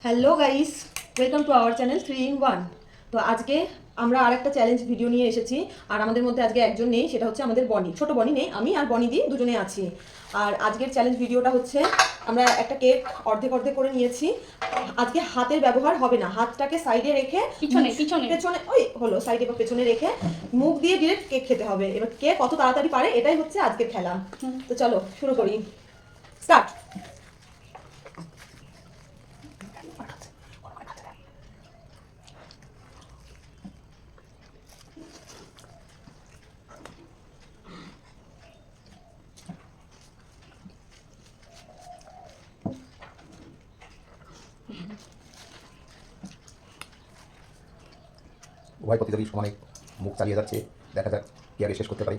Hello guys, welcome to our channel 3 in 1। তো আজকে আমরা আর একটা চ্যালেঞ্জ ভিডিও নিয়ে এসেছি। আর আমাদের মধ্যে আজকে একজন নেই, সেটা হচ্ছে আমাদের বনি। ছোট বনি নেই, আমি আর বনি দি দুজনে আছি। আর আজকের চ্যালেঞ্জ ভিডিওটা হচ্ছে আমরা একটা কেক অর্ধেক অর্ধেক করে নিয়েছি। আজকে হাতের ব্যবহার হবে না, হাতটাকে সাইডে রেখে পেছনে ওই হলো সাইডে বা পেছনে রেখে মুখ দিয়ে ডিরেক্ট কেক খেতে হবে। এবার কে কত তাড়াতাড়ি পারে এটাই হচ্ছে আজকের খেলা। তো চলো শুরু করি, স্টার্ট। উভয় প্রতিযোগী সমানে মুখ চালিয়ে যাচ্ছে, দেখা যাক কি আগে শেষ করতে পারি।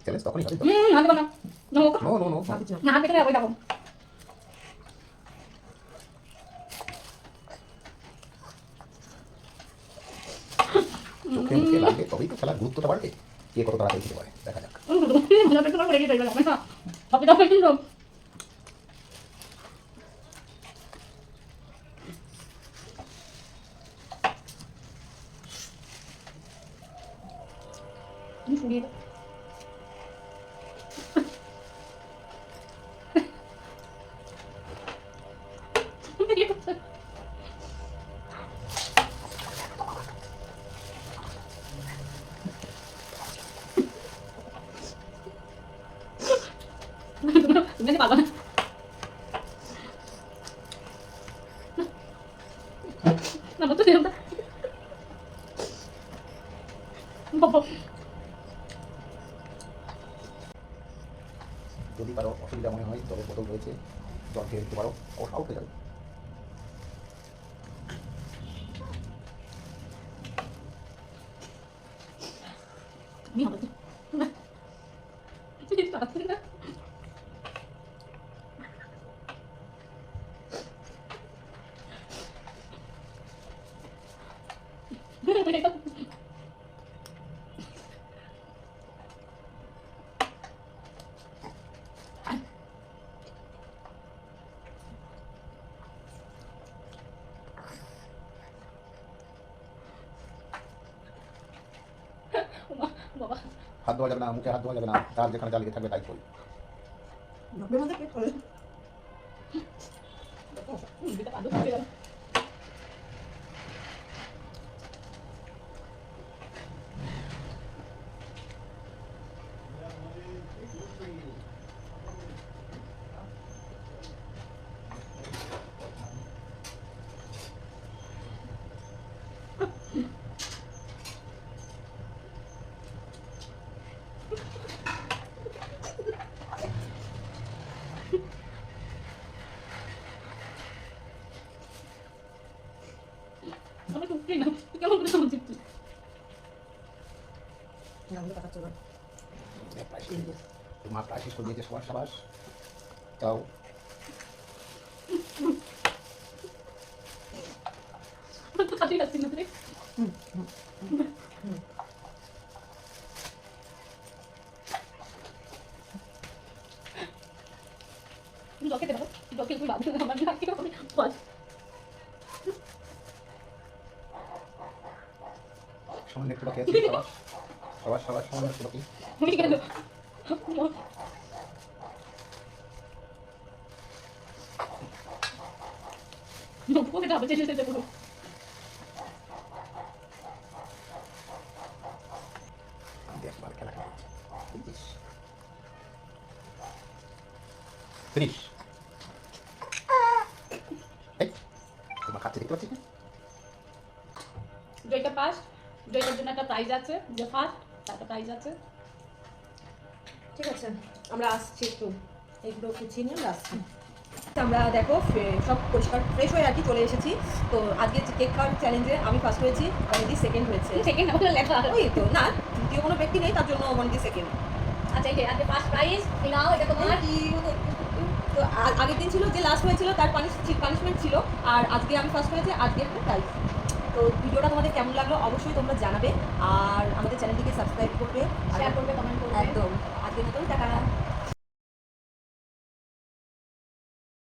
চ্যালেঞ্জ তখনই হবে। নো নো নো চোখে মুখে লাগবে তবেই তো খেলার গুরুত্বটা বাড়বে। কে কত তাড়াতাড়ি খেতে পারে দেখা যাক। যদি কারো অসুবিধা মনে হয় জলের বোতল রয়েছে, জল খেয়ে দিতে পারো, আউট হয়ে যাবে। হাত ধোয়া যাবে না, মুখে হাত ধোয়া যাবে না, তার যেখানে যা লেগে থাকবে তাই করবে। মা প্রায় শেষ করে দিয়েছে, সবার সাবাস। তাও সামান্য একটু বাকি আছে। সবার সবার সামান্য একটু বাকি। খেলা খেলা ফিনিশ। তোমার খাচ্ছে দেখতে পাচ্ছিস না? জয়টা ফার্স্ট, জয়টার জন্য একটা প্রাইজ আছে, যে ফার্স্ট তার প্রাইজ আছে। ঠিক আছে, আমরা আসছি, একটু এগুলো গুছিয়ে নিয়ে আমরা আসছি। আমরা দেখো সব পরিষ্কার ফ্রেশ হয়ে আর কি চলে এসেছি। তো আজকে কেক খাওয়ার চ্যালেঞ্জে আমি ফার্স্ট হয়েছি, অনেকদি সেকেন্ড হয়েছে। সেকেন্ড না লেখা ওই তো না, তৃতীয় কোনো ব্যক্তি নেই, তার জন্য অনেকদি সেকেন্ড। আচ্ছা, এই যে আজকে ফার্স্ট প্রাইজ নাও, এটা তোমার। তো আগের দিন ছিল যে লাস্ট হয়েছিল তার পানিশমেন্ট ছিল, আর আজকে আমি ফার্স্ট হয়েছি, আজকে একটা প্রাইজ। তো ভিডিওটা তোমাদের কেমন লাগলো অবশ্যই তোমরা জানাবে, আর আমাদের চ্যানেলটিকে সাবস্ক্রাইব করবে, শেয়ার করবে, কমেন্ট করবে। একদম। আজকের মতন টাটা।